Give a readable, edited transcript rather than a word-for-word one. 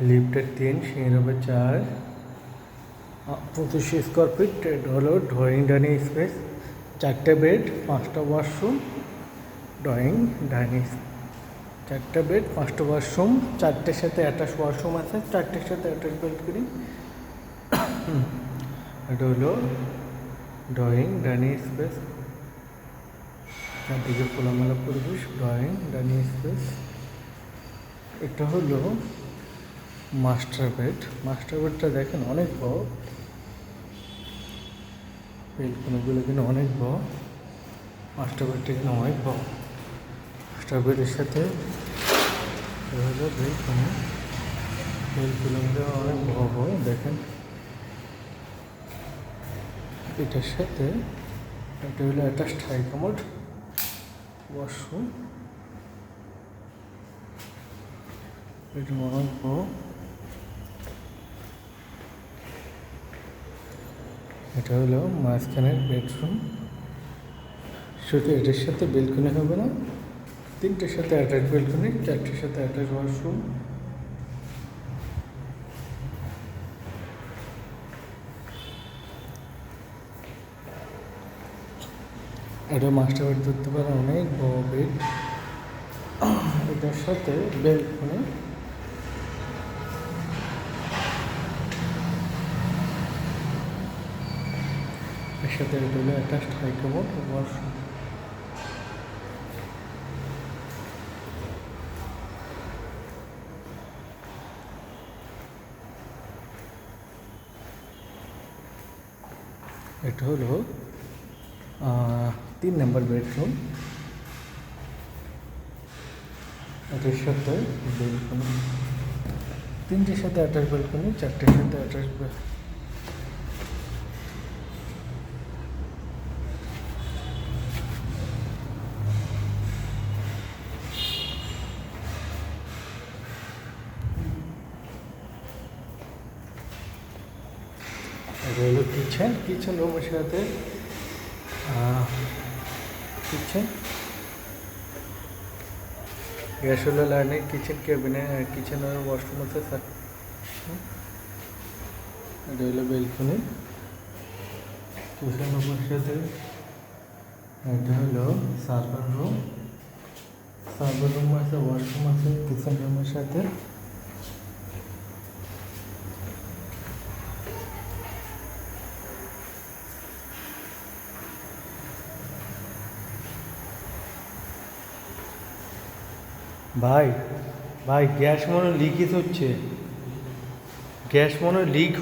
লিফটের 3, সিঁড়ি হবে 4, 25 স্কোয়ার ফিট। এটা হলো ড্রয়িং ডাইনিং স্পেস, 4টে বেড, 5টা ওয়াশরুম। ড্রয়িং ডাইনিং, 4টে বেড, 5টা ওয়াশরুম, 4টের সাথে অ্যাটাচ ওয়াশরুম আছে, 4টের সাথে অ্যাটাচ বেলকনি। এটা হলো ড্রয়িং ডাইনিং স্পেস, চারদিকে খোলামেলা পরিবেশ। Drawing dining space. এটা হলো মাস্টার বেড। মাস্টার বেডটা দেখেন অনেক বড়, বেলকনিগুলো কিন্তু অনেক বড়। মাস্টার বেডটা কিন্তু অনেক বড়। মাস্টার বেডের সাথে হলো বেলকনি, বেলকনিগুলো অনেক বড় বড় দেখেন। এটার সাথে এটা হলো অ্যাটাচড হাই কমোড ওয়াশরুম। এটা অনেক বড়। এটা হলো মাঝখানের বেডরুম। শুধু এটার সাথে বেলকনি হবে না, 3টের সাথে অ্যাটাচ বেলকনি, 4টের সাথে অ্যাটাচ ওয়াশরুম। এটা মাস্টার বেড ধরতে পারে, অনেক বড় বেড। এটার সাথে বেলকনি। এর সাথে এটা হলো অ্যাটাচড হাই কমোড ওয়াশরুম। এটা হলো 3 নম্বর বেডরুম। এটার সাথে বেলকনি, 3টের সাথে অ্যাটাচ বেলকনি, 4টের সাথে অ্যাটাচ। এটা হলো কিচেন। কিচেন রুমের সাথে কিচেন, গ্যাস হলো লাইনে, কিচেন ক্যাবিনে, কিচেনের ওয়াশরুম আছে স্যার। এটা হলো বেলকনি কিচেন রুমের সাথে। এটা হলো সার্ভার রুম। সার্ভার রুম আছে, ওয়াশরুম আছে কিচেন রুমের সাথে। ভাই ভাই গ্যাস মনে লিকেজ হচ্ছে, গ্যাস মনে লিক